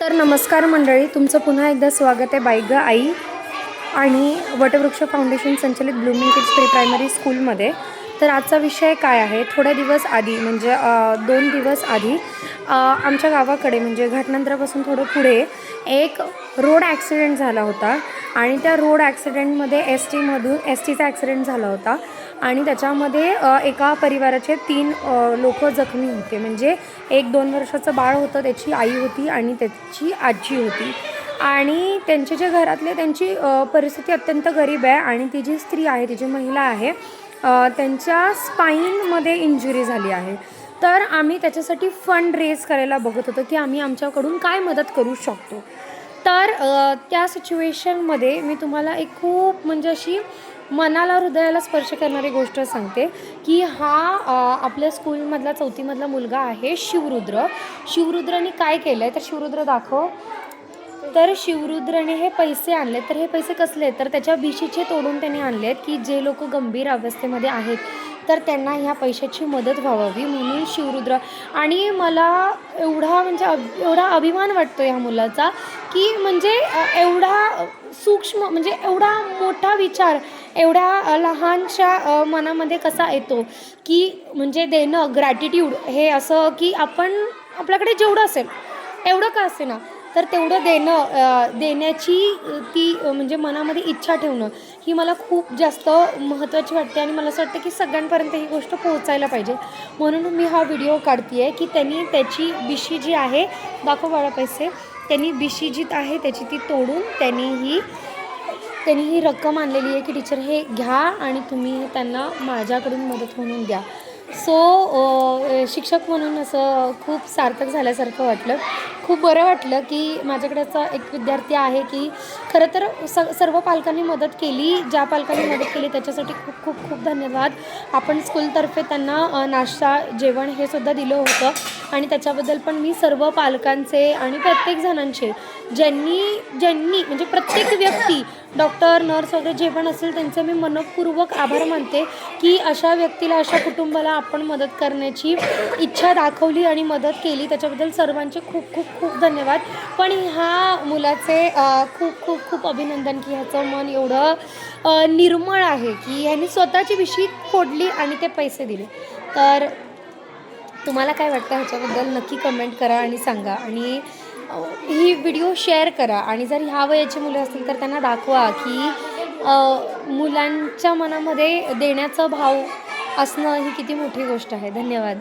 तर नमस्कार मंडळी, तुमचं पुन्हा एकदा स्वागत आहे बाई ग आई आणि वटवृक्ष फाउंडेशन संचलित ब्लूमिंग किड्स प्री प्रायमरी स्कूलमध्ये. तर आजचा विषय काय आहे, थोड्या दिवस आधी म्हणजे 2 दिवस आधी आमच्या गावाकडे म्हणजे घाटनंतरापासून थोडं पुढे एक रोड ॲक्सिडेंट झाला होता आणि त्या रोड ॲक्सिडेंटमध्ये एस टीचा ॲक्सिडेंट झाला होता आणि त्याच्यामध्ये एका परिवाराचे 3 लोक जखमी होते. म्हणजे 1-2 वर्षाचं बाळ होतं, त्याची आई होती आणि त्याची आजी होती आणि त्यांचे जे घरातले त्यांची परिस्थिती अत्यंत गरीब आहे आणि ती जी स्त्री आहे, ती जी महिला आहे, त्यांच्या स्पाईनमध्ये इंजुरी झाली आहे. तर आम्ही त्याच्यासाठी फंड रेज करायला बघत होतो की आम्ही आमच्याकडून काय मदत करू शकतो. तर त्या सिच्युएशनमध्ये मी तुम्हाला एक खूप म्हणजे अशी मनाला हृदयाला स्पर्श करणारी गोष्ट सांगते की आपल्या स्कूलमधला 4थीमधला मुलगा आहे शिवरुद्राने काय केलं आहे. तर शिवरुद्र दाखव. तर शिवरुद्राने हे पैसे आणले. तर हे पैसे कसले, तर त्याच्या बिशीचे तोडून त्याने आणले आहेत की जे लोक गंभीर अवस्थेमध्ये आहेत तर त्यांना ह्या पैशाची मदत व्हावी म्हणून शिवरुद्र. आणि मला एवढा अभिमान वाटतो ह्या मुलाचा की म्हणजे एवढा सूक्ष्म म्हणजे एवढा मोठा विचार एवढ्या लहानशा मनामध्ये कसा येतो की म्हणजे देणं, ग्रॅटिट्यूड हे असं की आपल्याकडे जेवढं असेल एवढं का असे ना, तर तेवढं देण्याची ती म्हणजे मनामध्ये इच्छा ठेवणं ही मला खूप जास्त महत्त्वाची वाटते आणि मला असं वाटतं की सगळ्यांपर्यंत ही गोष्ट पोहोचायला पाहिजे. म्हणून मी हा व्हिडिओ काढते आहे की त्यांनी त्याची बिशी जी आहे, दाखव बाळा पैसे, त्यांनी बिशी जी आहे त्याची ती तोडून त्यांनी ही रक्कम आणलेली आहे की टीचर हे घ्या आणि तुम्ही त्यांना माझ्याकडून मदत म्हणून द्या. शिक्षक म्हणून असं खूप सार्थक झाल्यासारखं वाटलं. खूप बरं वाटलं की माझ्याकडे असा एक विद्यार्थी आहे की खरं तर सर्व पालकांनी मदत केली. ज्या पालकांनी मदत केली त्याच्यासाठी खूप खूप खूप धन्यवाद. आपण स्कूलतर्फे त्यांना नाश्ता, जेवण हे सुद्धा दिलं होतं आणि त्याच्याबद्दल पण मी सर्व पालकांचे आणि प्रत्येक जणांचे ज्यांनी म्हणजे प्रत्येक व्यक्ती, डॉक्टर, नर्स वगैरे जे पण असेल त्यांचे मी मनपूर्वक आभार मानते की अशा व्यक्तीला, अशा कुटुंबाला आपण मदत करण्याची इच्छा दाखवली आणि मदत केली. त्याच्याबद्दल सर्वांचे खूप खूप खूप धन्यवाद. पण ह्या मुलाचे खूप खूप खूप अभिनंदन की ह्याचं मन एवढं निर्मळ आहे की ह्यांनी स्वतःची बिशी फोडली आणि ते पैसे दिले. तर तुम्हाला काय वाटतं ह्याच्याबद्दल नक्की कमेंट करा आणि सांगा आणि ही व्हिडिओ शेअर करा. आणि जर ह्या वयाची मुलं असतील तर त्यांना दाखवा की मुलांच्या मनामध्ये देण्याचा भाव असणं ही किती मोठी गोष्ट आहे. धन्यवाद.